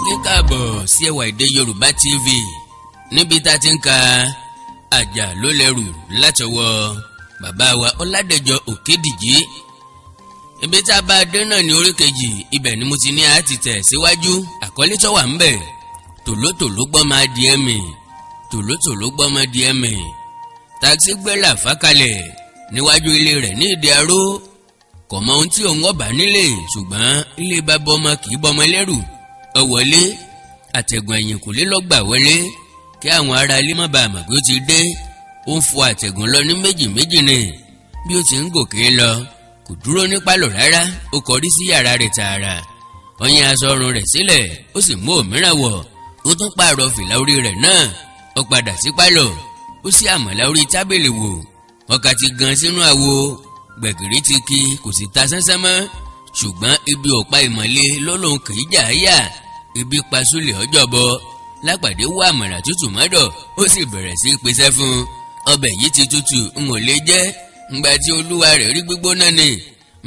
kí káàbọ̀ sí Ẹwà Èdè Yorùbá TV níbi tá a ti ń ka àjà ló lẹ́rù látọwọ́ bàbá wa Ọládẹ̀jọ Òkédìjí. Ibi tá a bá dé náà ní orí kejì, ibẹ̀ ni mo ti ní àti tẹ̀ síwájú. Àkọlé tó wà ńbẹ̀, tòlótòló gbọ́mọ adìẹ mi, tòlótòló gbọ́mọ adìẹ mi. Táksì gbẹ́là fákalẹ̀ níwájú ilé rẹ̀ ní Ìdí Aró. Kò mọ ohun tí òun ọba nílé, ṣùgbọ́n ilé bàbá ọmọ kì í bọmọ lẹ́rù. Ó wọlé, àtẹ̀gùn ẹ̀yìnkùlé ló gbà wọlé kí àwọn ará ilé má bàa mọ̀ pé ó ti dé. Ó ń fò àtẹ̀gùn lọ ní méjì méjì ni. Bí ó ti ń gòkè lọ, kò dúró ní pálọ̀ rárá, ó kọrí sí yàrá rẹ̀ tààrà. Ó yín aṣọ ọrùn rẹ̀ sílẹ̀, ó sì mú òmíràn wọ̀. Ó tún pààrọ̀ fìlà orí rẹ̀ náà. Ó padà sí pálọ̀, ó sì àmàlà orí tábìlì wò. Ọkà ti gan sínú àwo, gbẹ̀gìrì ti kí, kò sì ta sánsán mọ́. Ṣùgbọ́n ibi ọ̀pá ìmọ̀lé lọ́lọ́hun kì í jà á yà. Ibi pa Súlè Ọjọ́bọ. Lápàdé wá àmàlà tútù mọ́dọ̀, ó sì bẹ̀rẹ̀ sí pèsè fún un. Ọbẹ̀ yìí ti tútù, n ò lè jẹ́. Ngbà tí olúwa rẹ̀ rí gbígbóná ni.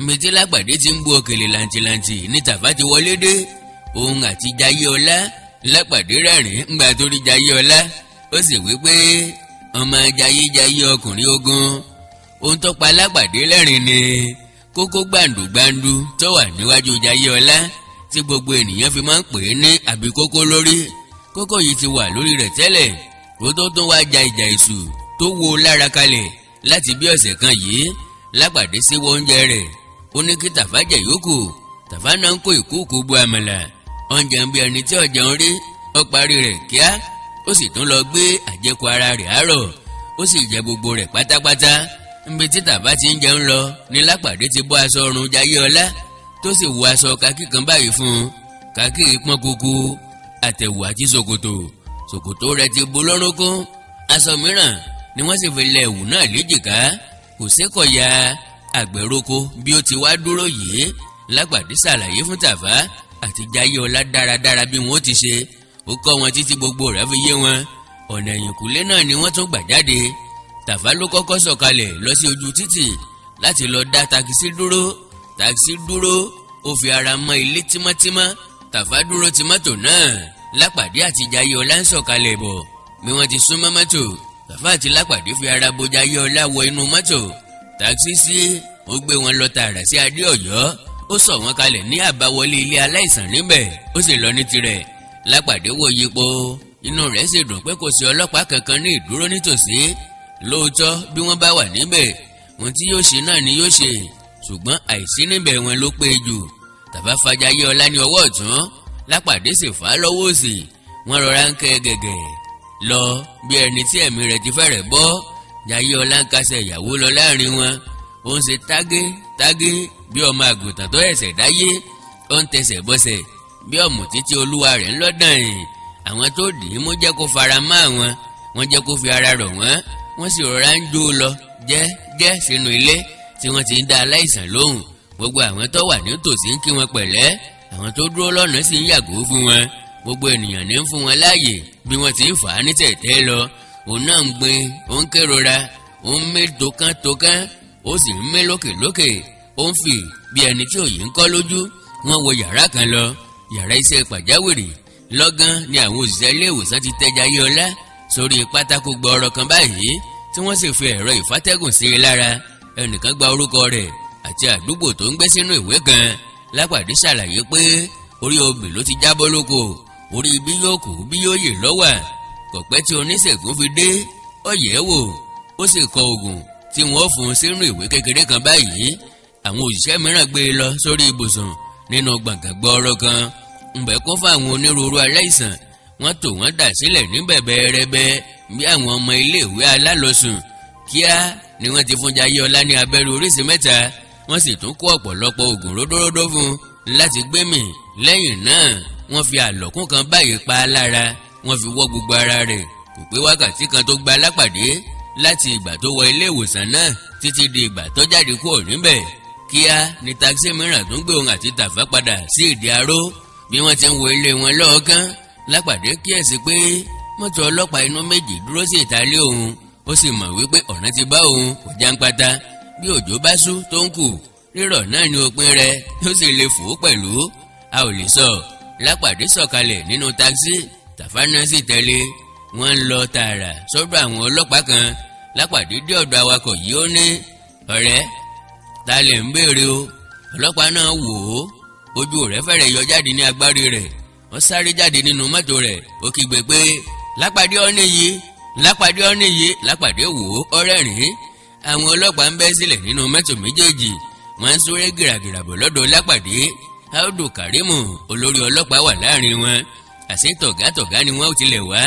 Nbi tí Lápàdé ti ń bu òkèlè làǹtìlàǹtì ní Tàfá ti wọlé dé. Òun àti Jayéọlá. Lápàdé rẹ́rìn ngbà tó rí Jayéọlá. Ó sì wí pé ọmọ jayé ọkùnrin ogun. Ohun tó pa Lápàdé lẹ́rìn ni kókó gbàǹdùgbàǹdù tó wà níwájú Jayéọlá, tí gbogbo ènìyàn fi máa ń pè é ní àbíkókó lórí. Kókó yìí ti wà lórí rẹ̀ tẹ́lẹ̀. Ó tó tún wá ja ìjà èṣù tó wo lára kalẹ̀ láti bí ọ̀sẹ̀ kan yìí. Lápàdé síwọ́ oúnjẹ rẹ̀, ó ní kí Tàfá jẹ yòókù. Tàfá náà ń kó ìkúùkù bu àmàlà. Oúnjẹ ń bí ẹni tí ọ̀jẹun rí. Ó parí rẹ̀ kíá. Ó sì tún lọ gbé àjẹkù ara rẹ̀ àárọ̀. Ó sì jẹ gbogbo rẹ̀ pátápátá. Nbi tí Tàfá ti ń jẹun lọ ní Lápàdé ti bọ́ aṣọ ọrùn Jayéọlá, tó sì wọ aṣọ kakí kan báyìí fún un. Kakí pọ́n kúkú, àtẹ̀wù àti ṣòkòtò rẹ̀ ti bo lọ́rùnkún. Aṣọ mìíràn ni wọ́n sì fi lẹ̀ ẹ̀wù náà léjìká. Kò sékọ̀ya àgbẹ̀roko bí ó ti wá dúró yìí. Lápàdé ṣàlàyé fún Tàfá àti Jayéọlá dáradára bí wọ́n ti ṣe. Ó kọ́ wọn títí gbogbo rẹ̀ fi yé wọn. Ọ̀nà ẹ̀yìnkùlé náà ni wọ́n tún gbà jáde. Tàfá ló kọ́kọ́ sọ̀kalẹ̀ lọ sí ojú títì láti lọ dá takisí dúró. Takisí dúró, ó fi ara mọ́ ilé tímọ́tímọ́. Tàfá dúró ti mọ́tò náà. Lápàdé àti Jayéọlá ń sọ̀kalẹ̀ bọ̀. Bí wọ́n ti súnmọ́ mọ́tò, Tàfá àti Lápàdé fi ara bo Jayéọlá wọ inú mọ́tò. Takisí sí, ó gbé wọn lọ tààrà sí Adé Ọ̀yọ́. Ó sọ̀ wọ́n kalẹ̀ ní àbáwọlé ilé aláìsàn níbẹ̀. Ó sì lọ ní tirẹ̀. Lápàdé wò yípo, inú rẹ̀ sì dùn pé kò sí ọlọ́pàá kankan ní ìdúró nítòsí. Lóòótọ́ bí wọ́n bá wà níbẹ̀, ohun tí yóò ṣe náà ni yóò ṣe. Ṣùgbọ́n àìsí níbẹ̀ wọn ló pé jù. Tàfá fa Jayéọlá ní ọwọ́ ọ̀tún, Lápàdé sì fà á lọ́wọ́ òsì. Wọ́n rọra ń kẹ́ gẹ̀gẹ̀ lọ bí ẹni tí ẹ̀mí rẹ̀ ti fẹ́rẹ̀ bọ́. Jayéọlá ń kásẹ̀ ìyàwó lọ láàrin wọn. Ó ń ṣe tágé bí ọmọ àgùntàn tó ẹ̀sẹ̀ dáyé. Ó ń tẹsẹ̀ bọ́sẹ̀ bí ọ̀mùtí tí olúwa rẹ̀ ń lọ́dàn yìí. Àwọn tó dì í mú jẹ́ kó fara mọ́ àwọn. Wọ́n jẹ́ kó fi ara rọ̀ wọ́n. Wọ́n sì rọra ń jó lọ jẹ́ sínú ilé tí wọ́n ti ń dá aláìsàn lóhùn. Gbogbo àwọn tó wà nítòsí ń kí wọn pẹ̀lẹ́. Àwọn tó dúró lọ́nà sì ń yàgò fún wọn. Gbogbo ènìyàn ní ń fún wọn láàyè bí wọ́n ti ń fà á ní tẹ̀tẹ̀ lọ. Òun náà ń gbin, ó ń kérora, ó ń mé tókán, ó sì ń mé lókè. Ó ń fì bí ẹni tí òye ń kọ́ lójú. Wọ́n wọ yàrá kan lọ, yàrá iṣẹ́ pàjáwìrì. Lọ́gán ni àwọn òṣìṣẹ́ ilé ìwòsàn ti tẹ́ Jayéọlá sórí pátákó gbọọrọ kan báyìí, tí wọ́n sì fi ẹ̀rọ ìfátẹ́gùn sí i lára. Ẹnìkan gba orúkọ rẹ̀ àti àdúgbò tó ń gbé sínú ìwé kan. Lápàdé ṣàlàyé pé orí obì ló ti jábọ́ lóko. Orí bí yóò kú bí yóò yè lọ́wà. Kò pẹ́ tí oníṣègùn fi dé. Ó yẹ̀ ẹ́ wò, ó sì kọ oògùn tí wọ́n fún un sínú ìwé kékeré kan báyìí. Àwọn òṣìṣẹ́ mìíràn gbé e lọ sórí ibùsùn nínú gbọ̀ngàn gbọọrọ kan. Ǹbẹ̀ kún fún àwọn onírúurú aláìsàn. Wọ́n tò wọ́n dà sílẹ̀ ní bẹ̀bẹ̀rẹ̀bẹ̀ bí àwọn ọmọ iléèwé alálòsùn. Kíá ni wọ́n ti fún Jayéọlá ní abẹ́rẹ́ oríṣi mẹ́ta. Wọ́n sì tún kó ọ̀pọ̀lọpọ̀ oògùn ródóródó fún un láti gbémì. Lẹ́yìn náà wọ́n fi àlọ́kùn kan báyìí pa á lára. Wọ́n fi wọ́ gbogbo ara rẹ̀. Kò pé wákàtí kan tó gba Lápàdé láti ìgbà tó wọ ilé ìwòsàn náà títí di ìgbà tó jáde kúrò níbẹ̀. Kíá ni takisí mìíràn tún gbé òun àti Tàfá padà sí Ìdí Aró. Bí wọ́n ti ń wo ilé wọn lọ́ọ̀kán, Lápàdé kíyèsí pé mọ́tò ọlọ́pàá inú méjì dúró sí ìta ilé òun. Ó sì mọ̀ wípé ọ̀nà ti bá òun kò jáńpátá. Bí òjò bá ṣú tó ń kù, rírọ̀ náà ni òpin rẹ̀, ó sì lè fò pẹ̀lú. A ò lè sọ Lápàdé sọ̀kalẹ̀ nínú táksì, Tàfá náà sì tẹ̀lé. Wọ́n ń lọ tààrà sọ́dọ̀ àwọn ọlọ́pàá kan. Lápàdé dé ọ̀dọ̀ awakọ̀ yìí ó ní, ọ̀rẹ́ ta lè ń béèrè o. Ọlọ́pàá náà wò ó, ojú rẹ̀ fẹ́rẹ̀ yọ jáde ní agbárí rẹ̀. Wọ́n sáré jáde nínú mọ́tò rẹ̀, ó kígbe pé Lápàdé ọ́nì yìí, Lápàdé ọ́nì yìí. Lápàdé wò ó, ó rẹ́rìn-ín. Àwọn ọlọ́pàá ń bẹ́ sílẹ̀ nínú mọ́tò méjèèjì. Wọ́n ń súré gìràgìrà bọ̀ lọ́dọ̀ Lápàdé. Audu Karimu olórí ọlọ́pàá wà láàrin wọn. Àṣé tọ̀gátọ̀gá ni wọ́n tilẹ̀ wá.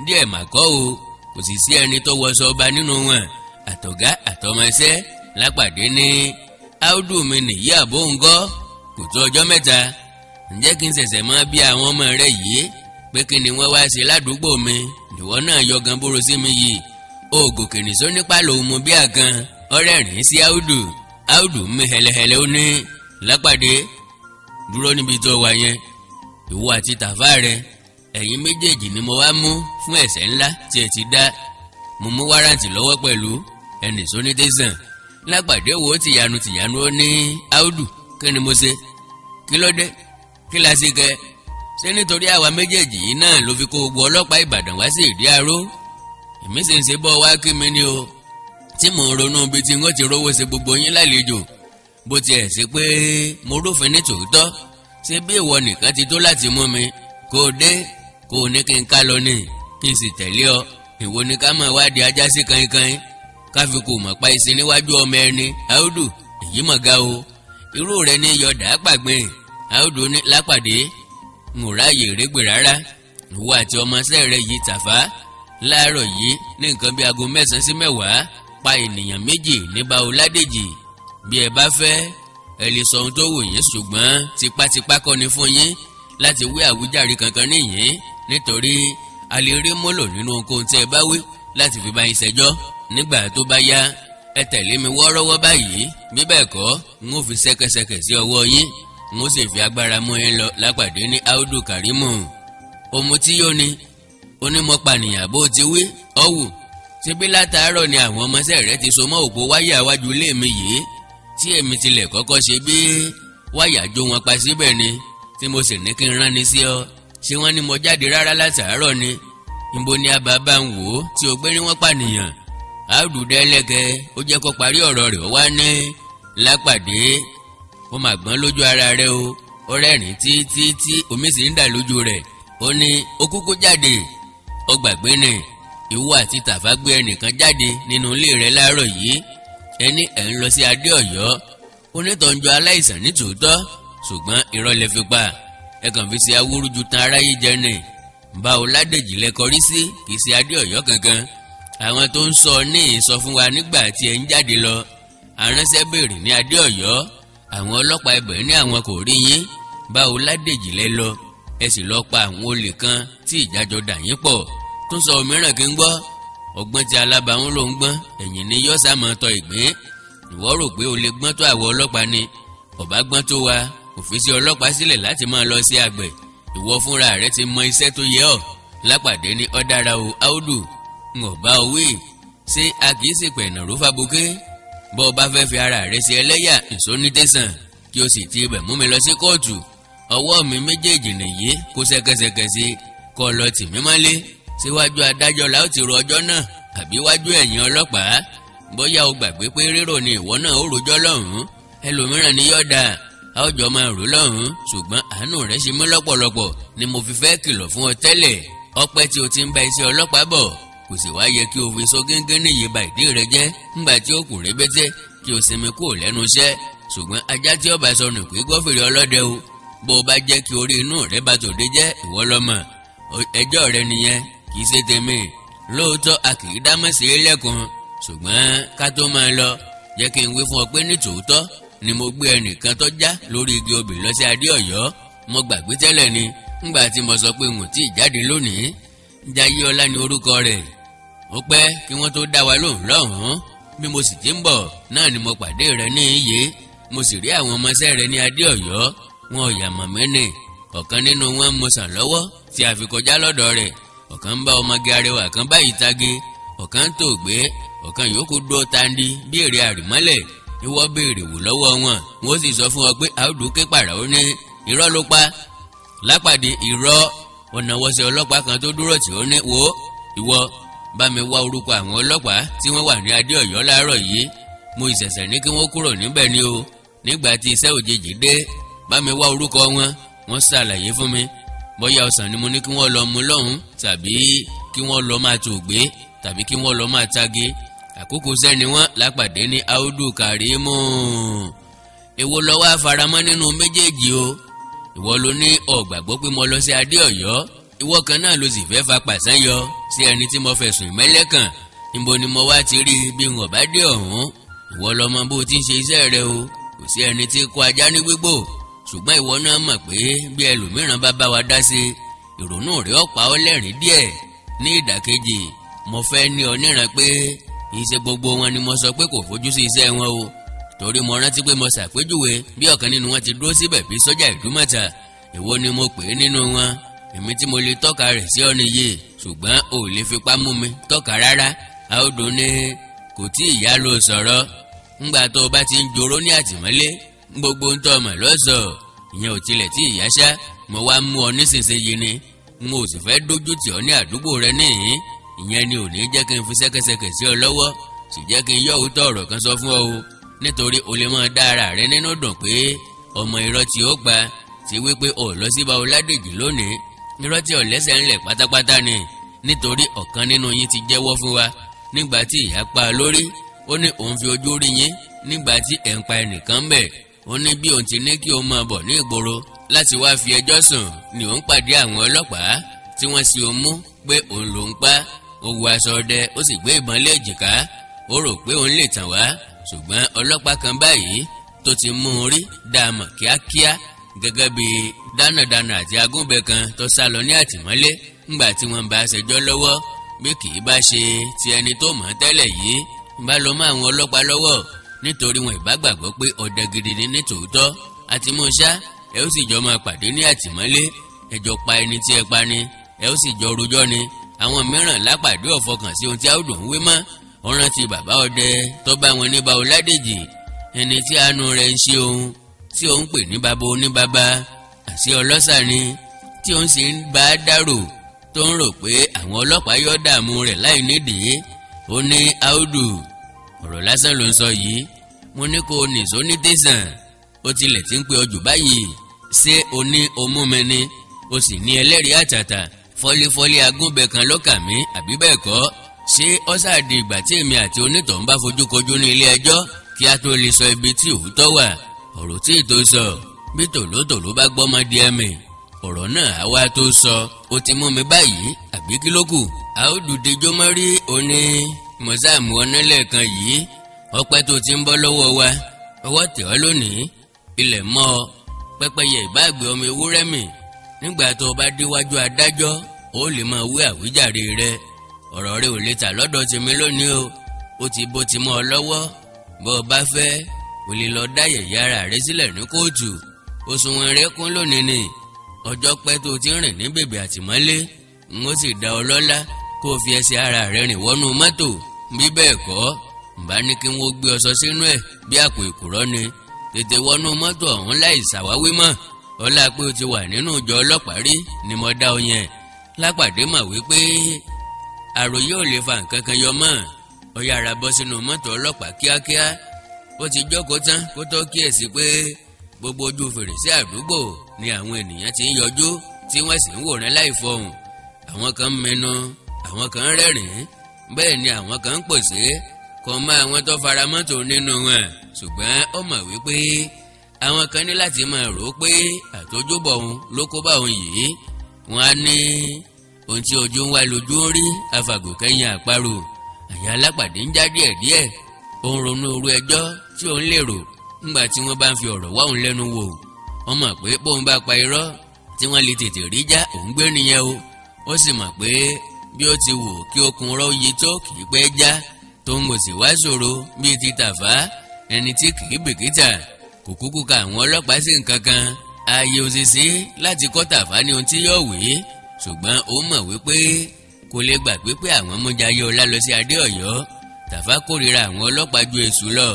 Díẹ̀ mà kọ́ o, kò sì sí ẹni tó wọṣọ ọba nínú wọn. Àtọ̀gá àtọmọṣẹ́. Lápàdé ní Audu mi nìyí àbóǹgọ́. Kò tó ọjọ́ mẹ́ta. Ǹjẹ́ kí n ṣẹ̀ṣẹ̀ mọ̀ bí àwọn ọmọ rẹ yìí pé kí ni wọ́n wá ṣe ládùúgbò mi? Ìwọ náà yọgan bóró sí mi yìí. O gòkè nìṣó nípa lòun mú bí àgàn. Ọ̀rẹ́rìn sí Audu. Audu mi hẹlẹhẹlẹ ó ní Lápàdé dúró níbi tó wà yẹn. Ìwọ àti Tàfá rẹ, ẹ̀yin méjèèjì ni mo wá mú fún ẹ̀ṣẹ̀ ńlá tí ẹ ti dá. Mo mú wárántì lọ́wọ́ pẹ̀lú ẹnì sóní tẹ̀sán. Lápàdé wo tìyanu ó ní Audu kí ni mo ṣe? Kí ló dé? Kí la ṣe kẹ? Ṣé nítorí àwa méjèèjì yìí náà ló fi kó gbogbo ọlọ́pàá Ìbàdàn wá sí Ìdí Aró? Èmi sì ń ṣe bọ́ wá kí mi ni o, tí mò ń ronú bí tí wọ́n ti rówó ṣe gbogbo yín lálejò. Bó tiẹ̀ ṣe pé mo rúfin ní tòótọ́, ṣé bí ìwọ nìkan ti tó láti mú mi kó o dé kó o ní kí n ká lọ ní kí n sì tẹ̀lé ọ. Ìwọ ni ká máa wádìí ajá sí kankan ká fi kò mọ̀ pa ìsìn níwájú ọmọ ẹni. Audu èyí mọ̀ ga o, irú rẹ ní yọ̀dà pàgbìn. Audu ní Lápàdé n ò ráàyè régbè rárá. Ìwọ àti ọmọọṣẹ́ rẹ yìí Tàfá láàárọ̀ yìí ní nǹkan bí aago 9 sí 10 pa ènìyàn méjì ní Báoládèjì. Bí ẹ bá fẹ́ ẹ lè sọ ohun tó wù yín, ṣùgbọ́n tipátipá kọ́ ni fún yín láti wí àwíjàre kankan níyìn, nítorí a lè rí mọ́lò nínú ohunkóhun tí ẹ bá wí láti fi bá yín ṣẹjọ́. Nígbà tó bá yá ẹ tẹ̀lé mi wọ́ọ́rọ́wọ́ báyìí, bí bẹ́ẹ̀ kọ́ n ó fi ṣẹ́kẹ́ṣẹkẹ̀ sí ọwọ́ yín, n ó sì fi agbára mú yín lọ. Lápàdé ní Audu Karimu òmu tí yóò ní onímọ̀pànìyàn bó ti wí ọ̀wù. Ṣebí látàárọ̀ ni àwọn ọmọọṣẹ́ rẹ ti so mọ́ òpó wáyà iwájú ilé mi yìí, tí èmi tilẹ̀ kọ́kọ́ ṣe bí wáyà jó wọn pa síbẹ̀ ni, tí mo sì ní kí n rán ni sí ọ. Ṣé wọ́n ní mo jáde rárá látàárọ̀ ni? Níbo ni àbábá ń wò ó tí o gbé ní wọ́n pànìyàn? Audu dẹ́lẹ́kẹ́ ó jẹ́ kó parí ọ̀rọ̀ rẹ̀ wá ní Lápàdé ó mà gbọ́n lójú ara rẹ o. Ó rẹ́rìn tí omi sì ń dà lójú rẹ̀. Ó ní ó kúkú jáde. Ó gbàgbé ni ìwọ àti Tàfá gbé ẹnìkan jáde nínú ilé rẹ láàárọ̀ yìí. Ẹni ẹ̀ ń lọ sí Adé Ọ̀yọ́. Onítọ̀njọ aláìsàn ní tòótọ́, ṣùgbọ́n irọ́ lẹ fi pa. Ẹ kàn fi ṣe awúrúju tan aráyé jẹ ni. Báoládèjì lẹ kọrí sí, kì í ṣe Adé Ọ̀yọ́ kankan. Àwọn tó ń sọ ní ìsọ fún wa nígbà tí ẹ ń jáde lọ. Aránṣẹ́ béèrè ní Adé Ọ̀yọ́. Àwọn ọlọ́pàá ibẹ̀ ní àwọn kò rí yín. Báoládèjì lẹ lọ. Ẹ sì lọ pa àwọn olè kan tí ìjájọ dà yín pọ̀. Tún sọ òmíràn kí n gbọ́. Ọgbọ́n tí alábàáhùn ló ń gbọ́n, ẹ̀yìn ni yọ́ sá máa tọ ìgbín. Ìwọ rò pé o lè gbọ́n tó àwọn ọlọ́pàá ni? Ọ̀bá gbọ́n tó wa, òfin sí ọlọ́pàá sílẹ̀ láti máa lọ sí àgbẹ̀. Ìwọ fúnra rẹ ti mọ iṣẹ́ tó yẹ ọ́. Lápàdé ní ó dára o Audu, n ò bá o wí. Ṣé a kì í ṣèpẹ̀ ìnàró fábùké? Bọ́ ọ bá fẹ́ fi ara rẹ ṣe ẹlẹ́yà ìsónítẹ̀sán kí o sì ti ibẹ̀ mú mi lọ sí kóòtù. Ọwọ́ mi méjèèjì nìyí kó ṣẹ́kẹ́ṣẹkẹ̀ sí kọ́ lọ tì mí mọ́lé. Síwájú adájọ́ la ó ti ro ọjọ́ náà, àbí wájú ẹ̀yìn ọlọ́pàá? Bóyá o gbàgbé pé rírò ni ìwọ náà ó rojọ́ lọ́hùn-ún, ẹlòmíràn ni yọ̀ọ̀dà a ó jọ máa rò lọ́hùn-ún. Ṣùgbọ́n àánú rẹ ṣe mí lọ́pọ̀lọpọ̀ ni mo fi fẹ́ kìlọ̀ fún ọ tẹ́lẹ̀. Ọpẹ́ tí o ti ń bá iṣẹ́ ọlọ́pàá bọ̀, kò sì wá yẹ kí o fi so gẹ́gẹ́ níyì ba ìdí rẹ jẹ́ ńgbà tí ó kù rébété kí o sinmi kúrò lẹ́nu iṣẹ́. Ṣùgbọ́n ajá tí ọba sọnù kì í gbọ́ fèrè ọlọ́dẹ o. Bó o bá jẹ́ kí orí inú rẹ bá tòde jẹ́ ìwọ lọ́mọ, ẹjọ́ rẹ nìyẹn, kì í ṣe tèmi. Lóòótọ́ a kì í dámọ̀ sí ẹlẹ́kùn, ṣùgbọ́n ká tó máa lọ jẹ́ kí n wí fún ọ pé ní tòótọ́ ni mo gbé ẹnìkan tó já lórí igi obì lọ sí Adé Ọ̀yọ́. Mo gbàgbé tẹ́lẹ̀ ni ńgbà tí mo sọ pé n ò tí ì jáde lónìí. Jayéọlá ni orúkọ rẹ̀. Ó pẹ́ kí wọ́n tó dá wa lóhùn lọ́hùn-ún. Bí mo sì ti ń bọ̀ náà ni mo pàdé rẹ ní Iye. Mo sì rí àwọn ọmọọṣẹ́ rẹ ní Adé Ọ̀yọ́. Wọn ò yà mọ̀ mí nì. Ọ̀kan nínú wọn mo sàn lọ́wọ́ tí a fi kọjá lọ́dọ̀ rẹ̀. Ọ̀kan ń bá ọmọge arẹwà kan báyìí tage. Ọ̀kan tó gbé. Ọ̀kan yòókù dúró tandi bí èrè àrìmọ́lẹ̀. Ìwọ béèrè wò lọ́wọ́ wọn. Wọ́n sì sọ fún ọ pé Audu ké pàrà ó ní irọ́ ló pa. Lápàdé irọ́ ọ̀nà wọ́sẹ̀ ọlọ́pàá kan tó dúró tí ó ní wo ìwọ bá mi wá orúkọ àwọn ọlọ́pàá tí wọ́n wà ní Adé-Ọ̀yọ́ láàárọ̀ yìí mo ìṣẹ̀ṣẹ̀ ní kí wọ́n kúrò níbẹ̀ ni o nígbà tí iṣẹ́ òjijì dé bá mi wá orúkọ wọ́n ṣàlàyé fún mi bóyá ọ̀sán ni mo ní kí wọ́n lọ mú lọ́hùn tàbí kí wọ́n lọ máa tó gbé tàbí kí wọ́n lọ máa tage àkókò sẹ́ni wọ́n. Lápàdé ní Audu Karimu èwo ló wá faramọ́ nínú méjèèjì o ìwọ ló ní ọ̀gbàgbọ́ pé mo lọ sí Adé-Ọ̀yọ́ ìwọ kan náà ló sì fẹ́ fa pàṣán yọ sí ẹni tí mo fẹ̀sùn ìmẹ́lẹ́ kàn níbo ni mo wá ti rí bí n ò bá dé ọ̀hún ìwọ lọmọ bó ti ń ṣe iṣẹ́ rẹ o kò sí ẹni tí kó ajá ní gbígbó ṣùgbọ́n ìwọ náà mọ̀ pé bí ẹlòmíràn bá wa dá sí ìrònú rẹ̀ ó pa ọ́ lẹ́rìn díẹ̀ ní ìdàkejì mo fẹ́ ní ọ níran pé iṣẹ́ gbogbo wọn ni mo sọ pé kò fojú sí iṣẹ́ wọn o torí mo rántí pé mo ṣàpèjúwe bí ọ̀kan nínú wọn ti dúró síbẹ̀ bí sọ́jà Ìdúmọ̀tà èwo ni mo pè é nínú wọn èmi tí mo lè tọ́ka rẹ̀ sí ọ nìyí ṣùgbọ́n ò lè fipá mú mi tọ́ka rárá. Audu ní kò tí ìyá ló sọ̀rọ̀ ńgbà tó o bá ti ń joró ní àtìmọ́lé gbogbo ń tọ́ ọmọ lọ́sọ̀ọ́ ìyẹn ò tilẹ̀ tí ìyá ṣá mo wá mú ọ nísinsìnyí ni n ò sì fẹ́ dójú tì ọ ní àdúgbò rẹ níhìn ìyẹn ni ò ní jẹ́ kí n fi ṣẹ́kẹ́ṣẹkẹ̀ sí ọ lọ́wọ́ sì jẹ́ kí n yọ òótọ́ ọ̀rọ̀ kan sọ fún ọ o nítorí o lè máa dá ara rẹ nínú dùn pé ọmọ irọ́ tí ó gba ti wípé o lọ sí bá Ọládèjì lónìí irọ́ tí ò lẹ́sẹ̀ ńlẹ̀ pátápátá ni nítorí ọ̀kan nínú yín ti jẹ́wọ́ fún wa nígbà tí ìyá pa lórí ó ní òun fi ojú rí yín nígbà tí ẹ̀ ń pa ẹnìkan bẹ̀ ó ní bí òun ti ní kí òun máa bọ̀ ní ìgboro láti wá fi ẹjọ́ sùn ni òun pàdé àwọn ọlọ́pàá tí wọ́n sì òun mú pé òun ló ń pa ó wọ aṣọ ọdẹ ó sì gbé ìbọn lé èjìká ó rò pé òun lè tàn wá ṣùgbọ́n ọlọ́pàá kan báyìí tó ti mú un rí dáàmọ̀ kíákíá gẹ́gẹ́ bí dánàdánà àti agúnbẹ kan tó sá lọ ní àtìmọ́lé ńgbà tí wọ́n bá ṣẹjọ́ lọ́wọ́ bí kì í bá ṣe ti ẹni tó mọ̀ tẹ́lẹ̀ yìí bá lọ mọ́ àwọn ọlọ́pàá lọ́wọ́ nítorí wọn ìbá gbàgbọ́ pé ọdẹ gidi ni nítòótọ́ àti mú ṣá ẹ ó sì jọ máa pàdé ní àtìmọ́lé ẹ jọ pa ẹni tí ẹ pa ni ẹ ó sì jọ rojọ́ ni àwọn mìíràn Lápàdé ò fọkàn sí ohun tí Audu ń wí mọ́ ó rántí bàbá ọdẹ tó bá wọn ní bá Ọládèjì ẹni tí àánú rẹ̀ ń ṣe ohun tí òun pè ní bàbá oníbàbá àṣì ọlọ́ṣà ni tí òun sì ń bá a dárò tó ń rò pé àwọn ọlọ́pàá yóò dààmú rẹ̀ láì nídìí ó ní Audu ọ̀rọ̀ lásán ló ń sọ yìí mo ní kó o nìṣó ní tẹ̀sán ó tilẹ̀ ti ń pe ọjọ́ báyìí ṣé o ní omúmẹni o sì ní ẹlẹ́rìí àtàtà fọ́lífọ́lí agúnbẹ kan ló kà mí àbí bẹ́ẹ̀ kọ́ ṣé ọ́sàdì ìgbà tí èmi àti onítọ̀hún bá fojú kojú ní ilé ẹjọ́ kí a tó lè sọ ibi tí òótọ́ wà ọ̀rọ̀ tí ètò sọ bí tòlótòló bá gbọ́mọ di ẹ̀mí ọ̀rọ̀ náà àwa tó sọ ó ti mú mi báyìí àbí kí ló kù. Audu dejọ́ mọ́rí oní mọ̀sáàmù ọ̀nẹ́lẹ̀ kan yìí ọpẹ́ tó ti ń bọ́ lọ́wọ́ wa ọwọ́ tẹ̀ ọ́ lónìí ilẹ̀ mọ́ ọ pẹ́pẹ́yẹ ìbáàgbé ọmọ ewúrẹ́ mi nígbà tó o bá déwájú adájọ́ ó lè máa wí àwíjàre rẹ ọ̀rọ̀ rẹ ò lè tà lọ́dọ̀ tèmi lónìí o ó ti bó ti mọ́ ọ lọ́wọ́ bó o bá fẹ́ o lè lọ dá yẹ̀yẹ́ ara rẹ sílẹ̀ ní kóòtù òṣùwọ̀n rẹ kún lónìí ni ọjọ́ pẹ́ tó ti rìn ní bèbè àtìmọ́lé n ó sì dá ọ lọ́lá kó o fi ẹsẹ̀ ara rẹ rìn wọnú mọ́tò bí bẹ́ẹ̀ kọ́ bá ní kí wọ́n gbé ọsọ sínú ẹ̀ bí àpò ìkùrọ́ ni tètè wọnú mọ́tò ọ̀hún láì ṣàwáwí mọ́ ọlá pé o ti wà nínú ìjọ ọlọ́pàá rí ni mo dá ọ yẹn. Lápàdé mà wípé àròyé ò lè fa nǹkan kan yọ mọ́ ọ yára bọ́ sínú mọ́tò ọlọ́pàá kíákíá ó ti jókòó tán kó tó kíyèsí pé gbogbo ojú fèrèsé àdúgbò ni àwọn ènìyàn ti ń yọjú tí wọ́n sì ń wòran láì fọhùn àwọn kan ń mẹnu àwọn kan ń rẹ́rìn-ín bẹ́ẹ̀ ni àwọn kan ń pòṣé kàn mọ́ àwọn tó fara mọ́tò nínú wọn ṣùgbọ́n ó mọ̀ wípé àwọn kan ní láti máa rò ó pé àtójúbọ̀ òun ló kó bá òun yìí wọ́n á ní ohun tí ojú ń wá lójú ń rí afàgòkẹ́yìn àparò àyà Lápàdé ń já díẹ̀díẹ̀ ó ń ronú orú ẹjọ́ tí òun lè rò nígbà tí wọ́n bá ń fi ọ̀rọ̀ wá òun lẹ́nu wò wọ́n mọ̀ pé bóun bá pa irọ́ tí wọ́n lè tètè rí já òun gbé nìyẹn o ó sì mọ̀ pé bí ó ti wò kí okùn rọ́ yí tó kì í pẹ́ já tó ń gòsì wá ṣòro bíi ti Tàfá ẹni tí kì í bìkítà kò kúkú ka àwọn ọlọ́pàá sí nǹkan kan ààyè òṣìṣẹ́ láti kọ́ Tàfá ní ohun tí yóò wí ṣùgbọ́n ó mọ̀ wípé kò lè gbàgbé pé àwọn mú Jayé Ọlá lọ sí Adé-Ọ̀yọ́ Tàfá kórìíra àwọn ọlọ́pàá ju èṣù lọ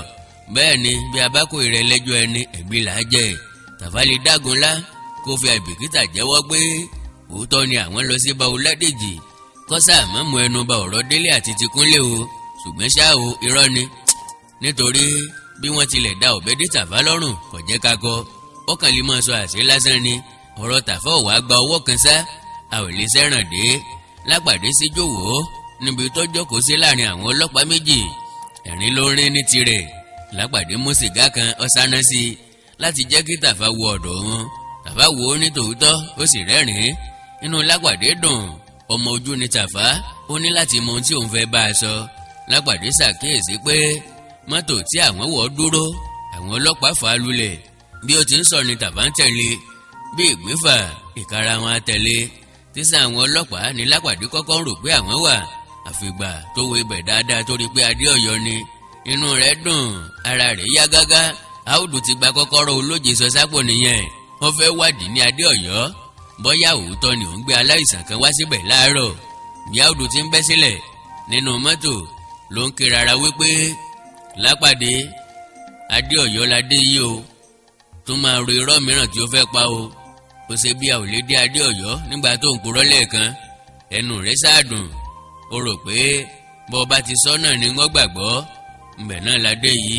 bẹ́ẹ̀ ni bí a bá kórìíra ẹlẹ́jọ́ ẹni ẹ̀gbin là á jẹ Tàfá lè dágunlá kó fi àìbìkítà jẹ́wọ́ pé òótọ́ ni àwọn lọ sí bá Ọládèjì kọ́sà mọ́mú ẹnu ba ọ̀rọ̀ Délé àti ti Kúnlé o, ṣùgbọ́n ṣá o irọ́ ni, nítorí bí wọ́n tilẹ̀ da ọ̀bẹ dé Tàfá lọ́rùn kò jẹ́ kakọ ó kàn lè máa sọ àṣẹ lásán ni. ọ̀rọ̀ Tàfá ò wá gba ọwọ́ kan sá, a ò lè sẹ́ràn dé. Lápàdé sí jòwó níbi tó jókòó sí láàrin àwọn ọlọ́pàá méjì, ẹ̀rín ló ń rín ní tirẹ̀. Lápàdé mú sìgá kan ó sáná sí i láti jẹ́ kí Tàfá wo ọ̀dọ̀ wọn. Tàfá wo ó ní tòótọ́ ó sì rẹ́rìn-ín. Inú Lápàdé dùn, ọmọ ojú ni Tàfá, ó ní láti mọ ohun tí òun fẹ́ bá a sọ. Lápàdé ṣàkíyèsí pé mọ́tò tí àwọn wọ̀ dúró, àwọn ọlọ́pàá fà á lulẹ̀. Bí ó ti ń sọ ni Tàfá ń tẹ̀lé, bí ìgbífà ìkara wọn á tẹ̀lé. Tísà àwọn ọlọ́pàá ní Lápàdé kọ́kọ́ ń rò pé àwọn wà, àfìgbà tó wo ibẹ̀ dáadáa tó rí pé adé Ọ̀yọ́ ni. Inú rẹ̀ dùn, ara rẹ̀ yá gágá. Áùdù ti gba kọ́kọ́rọ́ olóje sọ sápò nìyẹn. Wọ́n fẹ́ wádìí ní adé Ọ̀yọ́ bóyá òótọ́ ni òun gbé aláìsàn kan wá síbẹ̀ láàárọ̀. Bí Áùdù ti ń bẹ́ sílẹ̀ nínú mọ́tò ló ń ké rara wípé Lápàdé, adé Ọ̀yọ́ ládé yìí o, tún máa ro irọ́ mìíràn tí ó fẹ́ pa o. Ó ṣe bí a ò lè dé adé Ọ̀yọ́ nígbà tó ń purọ́ lẹ́ẹ̀kan. Ẹnu rẹ̀ sáàdùn, ó rò pé bó bá ti sọ náà ni wọ́n gbàgbọ́. Ǹbẹ̀ náà ládé yìí,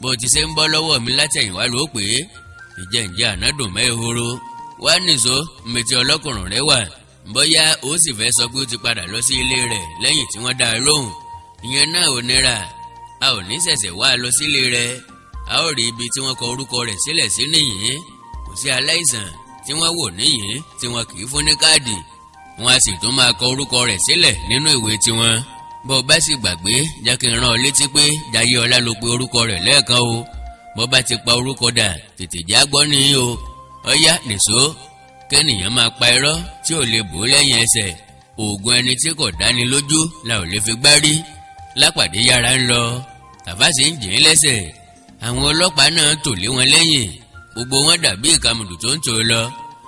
bó ti ṣe ń bọ́ lọ́wọ́ mi látẹ̀yìnwá ló pé ìjẹ́ǹjẹ́ ànádùn mẹ́horo. Wá nìṣó mẹ́tí ọlọ́kùnrin rẹ̀ wà, bóyá ó sì fẹ́ sọ pé ó ti padà lọ sí ilé rẹ̀ lẹ́yìn tí wọ́n dá a lóhùn. Ìyẹn náà ò nira, a ò ní ṣẹ̀ṣẹ̀ wá lọ sílé rẹ̀. A ó rí ibi tí wọ́n kọ orúkọ rẹ̀ sílẹ̀ sí nìyí. Kò sí aláìsàn tí wọ́n wò níyì tí wọn kì í fún ní káàdì. Wọ́n á sì tún máa kọ orúkọ rẹ̀ sílẹ̀ nínú ìwé tiwọn. Bó bá sì gbàgbé, jẹ́ kí n rán ọ létí pé Jayéọlá ló pe orúkọ rẹ̀ lẹ́ẹ̀kan o. Bó bá ti pa orúkọ dà, tètè já gbọ́ nìyí o. Ọ̀yá nìṣó, kẹ́nìyàn máa pa irọ́ tí ò lè bò lẹ́yìn ẹsẹ̀. Oògùn ẹni tí kò dáni lójú la ò lè fi gbárí. Lápàdé yára ń lọ, Tàfá sì ń jìn lẹ́sẹ̀. Àwọn ọlọ́pàá náà tò lé wọn lẹ́yìn. Gbogbo wọn dàbí ìkàmùdù tó ń tò lọ.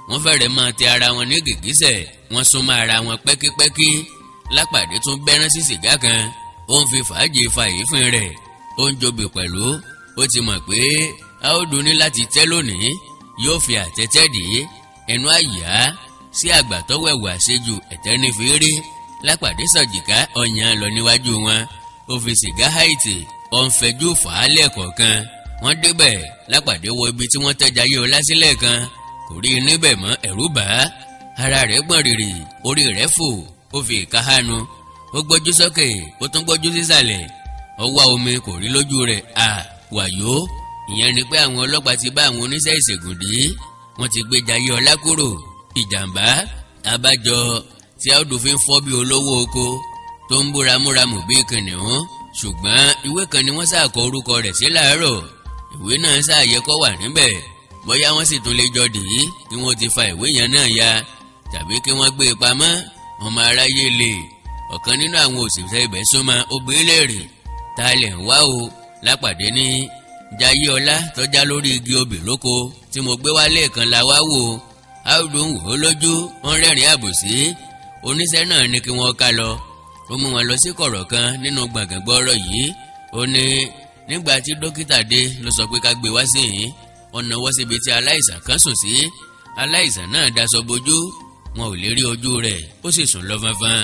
Wọ́n fẹ́rẹ̀ máa tẹ ara wọn ní gìgísẹ̀. Wọ́n súnmọ́ ara wọn pẹ́kípẹ́kí. Lápàdé tún bẹ́rán sí sìgá kan. Ó ń fi fàájì fa èéfín rẹ̀. Ó ń jobì pẹ̀lú. Ó ti mọ̀ pé Áùdù ní láti tẹ́ lónìí. Yóò fi àtẹ́tẹ́ dì í. Ẹnu àyà sí àgbà tó wẹ̀wù àṣejù ẹ̀tẹ́ ní fi rí. Lápàdé sọ̀jìká ọ̀yàn lọ níwájú wọn. Ó fi sìgá háìtì. Ó ń fẹjú fàálẹ̀ kọ̀ọ̀kan. Wọ́n débẹ̀. Lápàdé wọ ibi tí wọ́n tẹ́ Jayéọlá sílẹ̀ kan. Kò rí i níbẹ̀ mọ́, ẹ̀rù bà á. Ara rẹ̀ gbọ̀n rìrì, orí rẹ̀ fò. Ó fi ìka hánu. Ó gbójú sókè, ó tún gbójú sísàlẹ̀. Ó wá omi kò rí lójú rẹ̀. Wàyó. Ìyẹn ni pé àwọn ọlọ́pàá ti bá àwọn oníṣẹ́ ìṣègùn dé. Wọ́n ti gbé Jayéọlá kúrò. Ìjàmbá abájọ tí Áùdù fi ń fọ́ bí olówó oko tó ń bú ramúramù bí kìnìún. Ṣùgbọ́n ìwé kan ni wọ́n ṣàkọ orúkọ rẹ̀ sí láàárọ̀. Ìwé náà ṣàyẹ kó wà níbẹ̀. Bóyá wọ́n sì tún lè jọ dì í kí wọ́n ti fa ìwé yẹn náà ya, tàbí kí wọ́n gbé e pamọ́. Ọmọ aráyé lè. Ọ̀kan nínú àwọn òṣìṣẹ́ ibẹ̀ súnmọ́ ó bi í léèrè. Ta lẹ̀ ń wá o? Lápàdé ní Jayéọlá tọ́já lórí igi obì lóko tí mo gbé wá lẹ́ẹ̀kan la wá wò. Áùdù ń wò ó lójú, wọ́n rẹ́rìn àbòsí. Oníṣẹ́ náà ní kí wọ́n ká lọ. Ó mú wọn lọ sí kọ̀rọ̀ kan nínú gbọ̀ngàn gbọ́rọ̀ yìí. Ó ní nígbà tí dókítà dé ló sọ pé ká gbé wá sí yìí. Wọ́n nawọ́ síbi tí aláìsàn kan sùn sí. Aláìsàn náà daṣọ bojú. Wọn ò lè rí ojú rẹ̀, ó sì sùn lọ fanfan.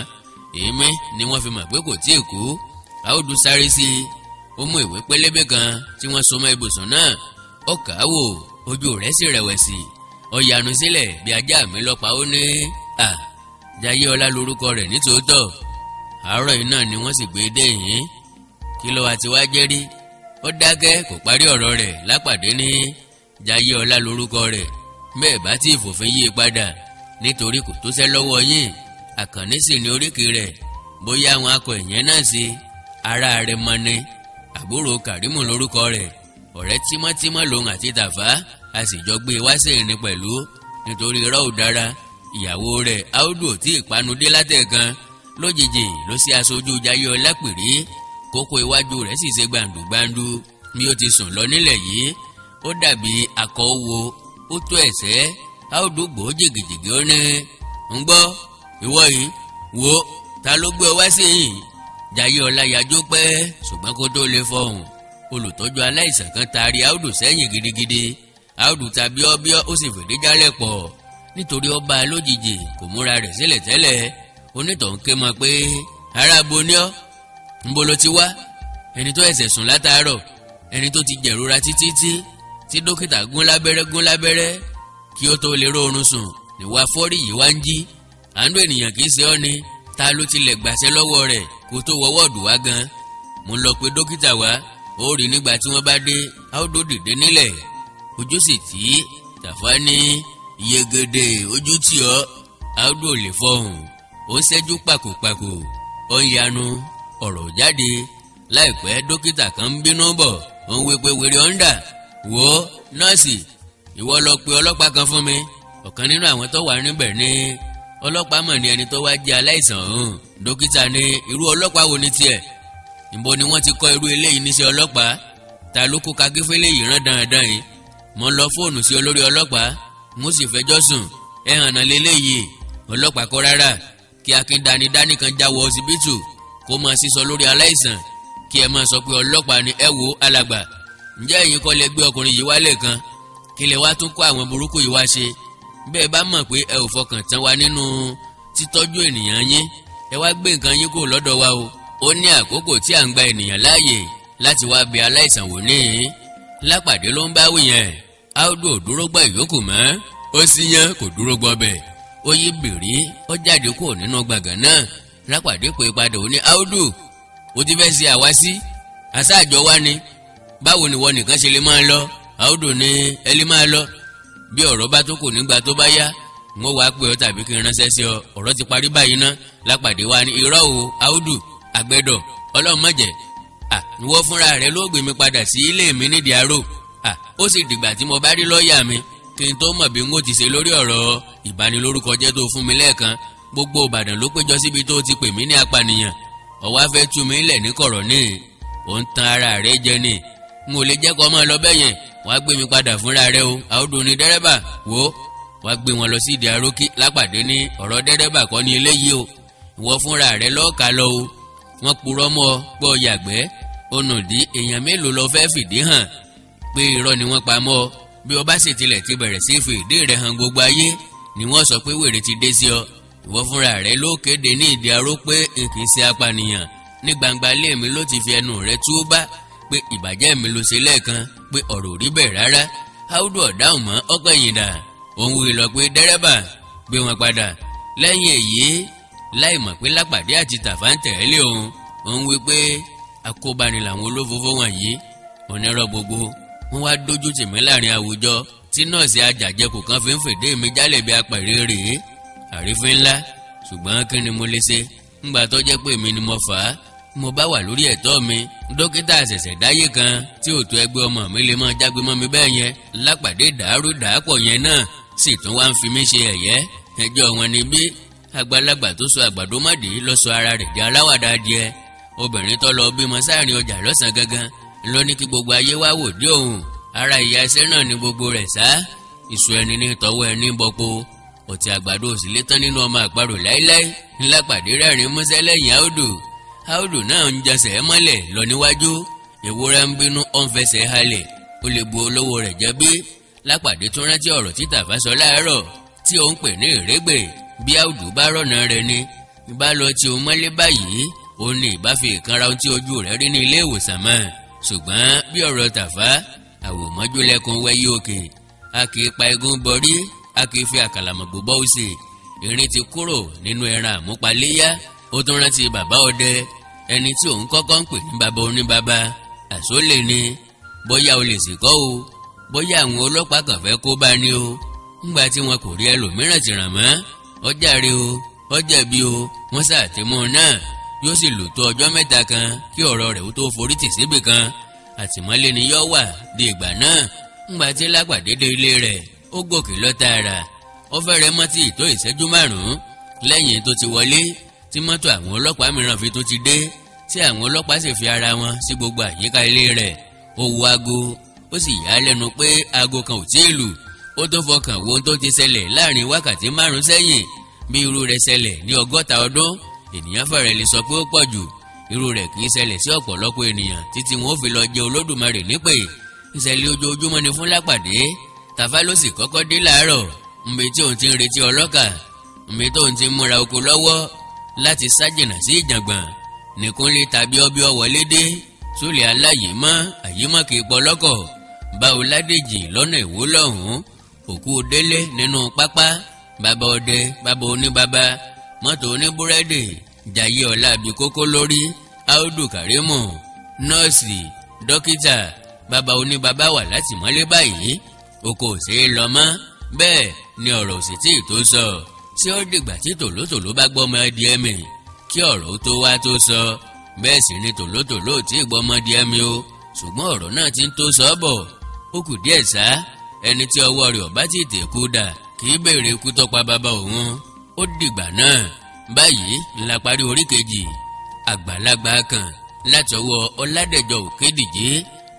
Èémí ni wọ́n fi mọ̀ pé kò tíì kú. Áùdù sáré sí i. Ó mú ìwé pélébé kan tí wọ́n so mọ́ ibùsùn náà. Ó kà á wò, ojú rẹ̀ sì rẹ̀wẹ̀sì. Ó yanu sílẹ̀ bí ajá mi lọ́pa. Ó ní Jayéọlá lórúkọ rẹ̀ nítòótọ́. Àárọ̀ yìí náà ni wọ́n sì gbé dé yìí. Kí ló wá ti wá jẹ́ rí? Ó dákẹ́, kò parí ọ̀rọ̀ rẹ̀. Lápàdé ní Jayéọlá lórúkọ rẹ̀. Bẹ́ẹ̀ bá tí ìfòfin yí padà nítorí kò tó sẹ́ lọ́wọ́ yín. Àkànní sì ni oríkì rẹ̀. Bóyá àwọn akọ ìyẹn náà sí ara rẹ̀ mọ́ ni. Àbúrò Kàrímù lórúkọ rẹ̀. Ọ̀rẹ́ tímọ́tímọ́ lòun àti Tàfá. A sì jọ gbé e wá sí ìrìn pẹ̀lú. Nítorí irọ́ ò dára. Ìyàwó rẹ̀ Áùdù tí ìpanudé látẹ̀kan. Lójijì ló sí aṣojú Jayéọlá pèrè. Kókó iwájú rẹ̀ sì ṣe gbàǹdùgbàǹdù. Bí ó ti sùn lọ nílẹ̀ yìí, ó dàbí akọ owó. Ó tó ẹ̀sẹ̀. Áùdù gbò jìgìjìgì. Ó ní ń gbọ́ ìwọ yìí wo ta ló gbé ọ wá sí yìí? Jayéọlá yájú pẹ́, ṣùgbọ́n kó tó lè fọhùn. Olùtọ́jú aláìsàn kan taari Áùdù sẹ́yìn gidigidi. Áùdù ta bíọ́bíọ́ ó sì fìdí jálẹ̀ pọ̀ nítorí ó bá a lójijì kò múra rẹ̀ sílẹ̀ tẹ́lẹ̀. Onítọ̀hún ké mọ́ pé ará bo ni ọ́, ńbo ló ti wá? Ẹni tó ẹ̀sẹ̀ sùn látàárọ̀, ẹni tó ti jẹ̀rora títí tí dókítà gún lábẹ́rẹ́ kí ó tó lè rórun sùn níwá fọ́rí yìí wá ń jí. Àánú ènìyàn kì í ṣe ọ́ ni, ta ló tilẹ̀ gbàṣẹ lọ́wọ́ rẹ̀ kó tó wọ wọ́ọ̀dù wá gan. Mo lọ pé dókítà wá, ó rí nígbà tí wọ́n bá dé. Áùdù dìde nílẹ̀, ojú sì tí Tàfá ní yegede ojú tì ọ́. Áùdù ò lè fọhùn, ó ń ṣẹ́jú pàkòpàkò, ó ń yanu ọ̀rọ̀ jáde. Láìpẹ́ dókítà kan ń bínú bọ̀, ó ń wí pé wèrè ọ̀ndà wò ó nọ́ọ̀sì, ìwọ lọ pe ọlọ́pàá kan fún mi. Ọ̀kan nínú àwọn tó wà níbẹ̀ ní ọlọ́pàá mọ̀ ní ẹni tó wá jẹ́ aláìsàn ọ̀hún. Dókítà ní irú ọlọ́pàá wo ni tiẹ̀? Ìbò ni wọ́n ti kọ́ irú eléyìí níṣẹ́ ọlọ́pàá? Ta ló kó kagífẹ́lẹ́ yìí rán dandan yìí? Mo lọ fóònù sí olórí ọlọ́pàá, mo sì fẹjọ́ sùn, ẹ hàn náà lélẹ́yìí. Ọlọ́pàá kọ́ rárá, kí akíndánidání kan jáwọ́ ọsibítù kó máa sísọ lórí aláìsàn, kí ẹ máa sọ pé ọlọ́pàá ni. Ẹ wo alàgbà, ǹjẹ́ ẹ̀yin kọ́ lẹ gbé ọkùnrin yìí wálé kan? Kí lẹ wá tún kó àwọn burúkú yìí wá ṣe? Bẹ́ẹ̀ bá mọ̀ pé ẹ ò fọkàn tán wa nínú títọ́jú ènìyàn yín, ẹ wá gbé nǹkan yín kúrò lọ́dọ̀ wa o. Ó ní àkókò tí à ń gba ènìyàn láàyè láti wá bẹ̀ aláìsàn wò níhìn. Lápàdé ló ń bá wí yẹn. Áùdù ò dúró gbọ́ ìyókù mọ́, ó sì yan kò dúró gbọ́ bẹ̀. Ó yí bìrí, ó jáde kúrò nínú gbàngàn náà. Lápàdé pé padà ó ní Áùdù, ó ti fẹ́ ṣe àwásí, àṣàjọ wá ni. Báwo ni wọ́n nìkan ṣe lè máa lọ? Áùdù ní ẹ lè máa lọ. Bí ọ̀rọ̀ bá tó kù nígbà tó bá yá, wọ́n wá pé ọ tàbí kí n ránṣẹ́ sí ọ. Ọ̀rọ̀ ti parí báyìí ná. Lápàdé wá ní irọ́ o Áùdù àgbẹ̀dọ̀, Ọlọ́run má jẹ́. Ìwọ fúnra rẹ ló gbé mi padà sí ilé mi nídìí aró. Ó sì dìgbà tí mo bá rí lọ́ọ̀yà mi kí n tó mọ̀ bí n ó ti ṣe lórí ọ̀rọ̀ ìbanilórúkọ jẹ́ tó fún mi lẹ́ẹ̀kan. Gbogbo Ìbàdàn ló péjọ síbi tó ti pè mí ní apànìyàn. Ó wá fẹ́ tú mi lẹ̀ ní kọ̀rọ̀ ní. Ò ń tan ara rẹ jẹ ni. N ò lè jẹ́ kó máa lọ bẹ́yẹn. Wàá gbé mi padà fúnra rẹ o. Áùdù ní dẹ́rẹ́bà wò ó. Wàá gbé wọn lọ sí ìdí arókí. Lápàdé ní ọ̀rọ̀ dẹ́rẹ́bà kọ́ ní eléyìí o. Ìwọ fúnra rẹ lọ́ọ̀ka lọ o. Wọ́n purọ́ mọ́ ọ pọ̀ yàgbẹ́. Onùdí èèyàn mélòó lọ fẹ́ fìdí hàn pé irọ́ ni wọ́n pa mọ́ ọ. Bí o bá sì tilẹ̀ ti bẹ̀rẹ̀ sí fi ìdí rẹ̀ hàn gbogbo ayé ni wọ́n sọ pé wèrè ti dé sí ọ. Ìwọ fúnra rẹ ló kéde ní ìdí aró pé n kì í ṣe apànìyàn. Ní gbangba ilé mi ló ti fi ẹnu rẹ̀ tú bá pé ìbàjẹ́ mi ló ṣe lẹ́ẹ̀kan, pé ọ̀rọ̀ ò rí bẹ́ẹ̀ rárá. Áùdù ọ̀dáhùn mọ́ ọ̀pẹ̀ yìí dà. Òun wí lọ pé dẹ́rẹ́bà gbé wọn padà. Lẹ́yìn èyí, láì mọ̀ pé Lápàdé àti Tàfá ń tẹ̀lé òun, òun wí pé akóbani làwọn olófófó wọ̀nyí, onírọ́ gbogbo. Wọ́n wá dójú tì mí láàrin àwùjọ tí nọ́ọ̀sì ajàjẹkù kan fi ń fèdè mi jálẹ̀ bí apẹ̀rẹ̀ rèé. Àrífín ńlá, ṣùgbọ́n kí ni mo lè ṣe ńgbà tó jẹ́ pé èmi ni mo fà á. Mo bá wà lórí ẹ̀tọ́ mi. Dókítà ṣẹ̀ṣẹ̀ dáyé kan tí ò tó ẹgbẹ́ ọmọ mi lè máa jágbe mọ́ mi bẹ́ẹ̀ yẹn. Lápàdé dàárú dàápọ̀ yẹn náà sì tún wá ń fi mí ṣe ẹ̀yẹ́. Ẹjọ́ wọn ni bí àgbàlagbà tó sọ àgbàdo mọ́dì lọ sọ ara rẹ̀ di aláwàdà adìẹ. Obìnrin tó lọ bímọ sáàrin ọjà lọ́sàn gangan ló ní kí gbogbo ayé wá wò dé òun. Ara ìyá ẹsẹ̀ náà ni gbogbo rẹ̀ sá. Ìṣù ẹni ní tọwọ́ ẹni bọ́pọ̀. Ọ̀tí àgbàdo òsì lé tán nínú ọmọ àparò láíláí. Lápàdé rẹ́rìn músẹ́ lẹ́yìn Áùdù. Áùdù náà ń jẹsẹ̀ mọ́lẹ̀ lọ níwájú. Ewúrẹ́ ń bínú ó ń fẹsẹ̀ halẹ̀. Ó lè bu olówó rẹ̀ jẹ́ bí. Lápàdé tún rántí ọ̀rọ̀ tí Tàfá sọ láàárọ̀ tí òun pè ní ìrégbè. Bí Áùdù bá rọ̀nà rẹ̀ ni ìbá lọ tí òun mọ́lé báyìí, ó ní ìbá fi ìkanra ohun tí ojú rẹ̀ rí ní ilé ìwòsàn mọ́. Ṣùgbọ́n bí ọ̀rọ̀ Tàfá, àwòmọ́jú lẹ́kùn wẹ́yí òkè. A kì í pa eégún bọrí, a kì í fi àkàlàmọ̀gbò bọ́ òsè. Ìrìn ti kúrò nínú ẹran àmúpaléyá. Ó tún rántí bàbá ọdẹ, ẹni tí òun kọ́kọ́ ń pè ní bàbá oníbàbá. Àsólè ni, bóyá o lè sìnkọ́ o, bóyá àwọn ọlọ́pàá kàn fẹ́ kó bá ní o. Ńgbà tí wọn kò rí ẹlòmíràn ti ràn mọ́, ó jàre o, ó jẹ̀bi o, wọ́n ṣàtìmọ́ náà. Yóò sì lò tó ọjọ́ mẹ́ta kan kí ọ̀rọ̀ rẹ̀ ó tó forí tì síbì kan. Àtìmọ́lé ni yóò wà di ìgbà náà. Ńgbà tí Lápàdé dé ilé rẹ̀, ó gòkè lọ tààrà. Ó fẹ́rẹ̀ mọ́ tí ìtó ìṣẹ́jú 5 lẹ́yìn tó ti wọlé tí mọ́tò àwọn ọlọ́pàá mìíràn fi tó ti dé, tí àwọn ọlọ́pàá sì fi ara wọn sí gbogbo àyíká ilé rẹ̀. Ó wo aago, ó sì yà á lẹ́nu pé aago kan ò tíì lù. Ó tó fọkàn wo ohun tó ti ṣẹlẹ̀ láàrin wákàtí 5 sẹ́yìn. Bí irú rẹ̀ ṣẹlẹ̀ ní 60 ọdún, ènìyàn fẹ́rẹ̀ lè sọ pé ó pọ̀ jù. Irú rẹ̀ kì í ṣẹlẹ̀ sí ọ̀pọ̀lọpọ̀ ènìyàn títí wọn ó fi lọ jẹ Olódùmarè nípè. Ìṣẹ̀lẹ̀ ojoojúmọ́ ni fún Lápàdé. Tàfá ló sì kọ́kọ́ dé láàárọ̀ nbí tí òun ti ń retí ọlọ́kà nbí tóun ti ń múra oko lọ́wọ́ láti sájìnà sí ìjàngbọ̀n nìkúnlé tàbí ọbí ọwọlé dé sólè aláyèémọ́ àyèémọ́ kì í pọ̀ lọ́kọ̀ bá Ọládèjì lọ́nà Ìwó lọ́hùn-ún òkú délé nínú pápá bàbá ọdẹ bàbá oníbàbá mọ́tò oníbúrẹ́dì jayé ọ̀la àbí kókó lórí Audu Karimu nọ́ọ̀sì dókítà bàbá oníbàbá wà látìmọ́lé báyìí oko ò ṣeé lọ mọ́ bẹ́ẹ̀ ni ọ̀rọ̀ òsì tí ì tó sọ tí ó dìgbà tí tòlótòló bá gbọ́mọ adìẹ mi kí ọ̀rọ̀ tó wá tó sọ bẹ́ẹ̀ sì ni tòlótòló ò tí ì gbọ́mọ adìẹ mi o ṣùgbọ́n ọ̀rọ̀ náà ti ń tó sọ bọ̀ ó kù díẹ̀ sá ẹni tí ọwọ́ rẹ̀ ọ̀bá tí ì tẹ̀kú dà kì í béèrè ikú tọ́pa bàbá òun ó dìgbà náà báyìí ńlá parí orí kejì àgbàlagbà kan láti ọwọ́ Ọládẹ̀jọ Òkédìjí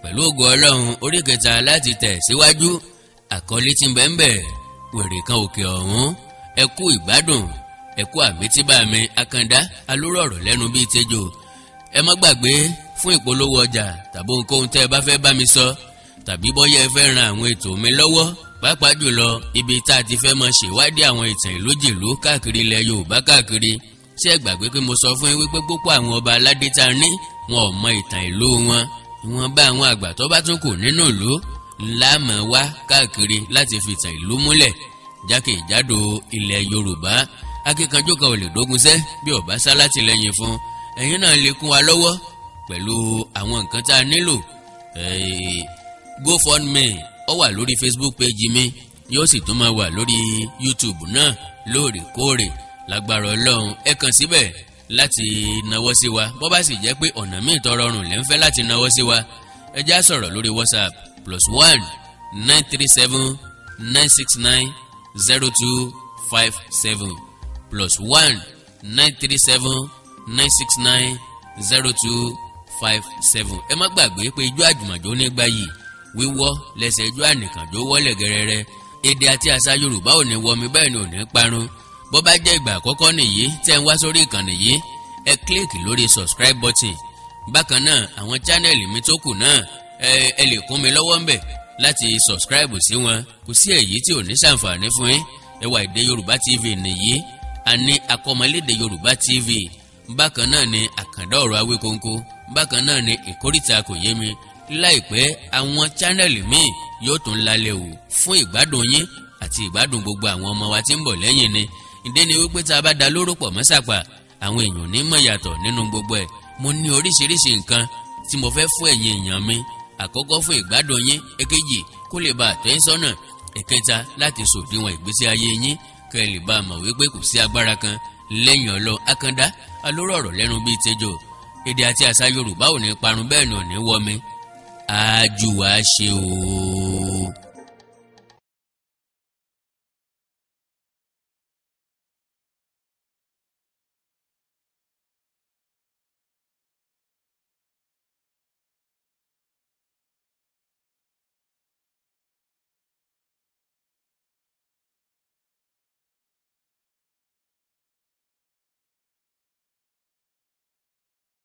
pẹ̀lú ògo Ọlọ́run orí kẹta láti tẹ̀ síwájú àkọlé tí ń bẹ́ẹ̀ wèrè kan òkè ọ̀hún ẹ kú ìgbádùn ẹ kú àmítíbà mi Àkàndá alóró ọ̀rọ̀ lẹ́nu bíi tẹjọ ẹ má gbàgbé fún ìpolówó ọjà tàbí ohunkóhun tẹ́ ẹ bá fẹ́ bá mi sọ tàbí bọ́yá ẹ fẹ́ ran àwọn ètò mi lọ́wọ́ pàápàá jùlọ ibi tá a ti fẹ́ mọ ṣèwádìí àwọn ìtàn ìlújìlú káàkiri ilẹ̀ Yorùbá káàkiri ṣé ẹ gbàgbé pé mo sọ fún yín wípé púpọ̀ àwọn ọba aládé tá a ní wọn ò mọ ìtàn ìlú wọn ìwọ̀n bá àwọn àgbà tó bá tún kù nínú ìlú ńlá mọ̀ wá káàkiri láti fi ìtàn ìlú múlẹ̀ jákèjádò ilẹ̀ Yorùbá akíkanjú kan ò lè dógunṣẹ́ bí ọba sá látìlẹ́yìn fún ẹ̀yin náà lè kún wa lọ́wọ́ pẹ̀lú àwọn nǹkan tá a nílò GoFundMe ó wà lórí Facebook page mi yóò sì tún máa wà lórí YouTube náà lóòrèkóòrè lágbára Ọlọ́run ẹ kàn síbẹ̀ láti nawọ́ sí wa bó bá sì jẹ́ pé ọ̀nà míì tó rọrùn lẹ́ ń fẹ́ láti nawọ́ sí wa ẹ já sọ̀rọ̀ lórí WhatsApp +1 937 969 0257 +1 937 969 0257 ẹ má gbàgbé pé ijó àjùmọ̀jó nígbà yìí wíwọ́ lẹ́sẹ̀ ijó ànìkànjó wọlé gẹ́rẹ́rẹ́ èdè àti àṣà Yorùbá ò ní wọmi bẹ́ẹ̀ ni ò ní parun bó bá jẹ́ ìgbà àkọ́kọ́ nìyí tẹ́ ń wá sórí ìkànnì yìí ẹ kílíkì lórí subscribe button bákan náà àwọn chánẹ́ẹ̀lì mi tó kù náà ẹ lè kún mi lọ́wọ́ ńbẹ̀ láti subscribe sí wọn kò sí èyí tí ò ní ṣàǹfààní fún yín ẹwà èdè Yorùbá TV nìyí a ní akọ́mọlédè Yorùbá TV bákan náà ni Àkàndá ọ̀rọ̀ Awíkonko bákan náà ni ìkórìtà kò yé mi láìpẹ́ àwọn chánẹ́ẹ̀lì míì yóò tún lálẹ́ wò fún ìgbádùn yín àti ìgbádùn gbogbo àwọn ọmọ wa tí ń bọ̀ lẹ́yìn ni ìdí ni wípé tá a bá da lóró pọ̀ mọ́sàpà àwọn èèyàn ní mọ̀ yàtọ̀ nínú gbogbo ẹ̀ mo ní oríṣiríṣi nǹkan tí mo fẹ́ fún ẹ̀yin èèyàn mi àkọ́kọ́ fún ìgbádùn yín èkejì kó lè bá àtẹ́yìn sọ́nà ẹ̀kẹta láti sòdiwọ̀n ìgbésí ayé yín kẹ́ ẹ lè bá a mọ̀ wípé kò sí agbára kan lẹ́yìn Ọlọ́run Àkàndá alóró ọ̀rọ̀ lẹ́nu bíi tẹjọ èdè àti àṣà Yorùbá ò ní parun bẹ́ẹ̀ ni ò ní wọmi àjùwà ṣe ooo.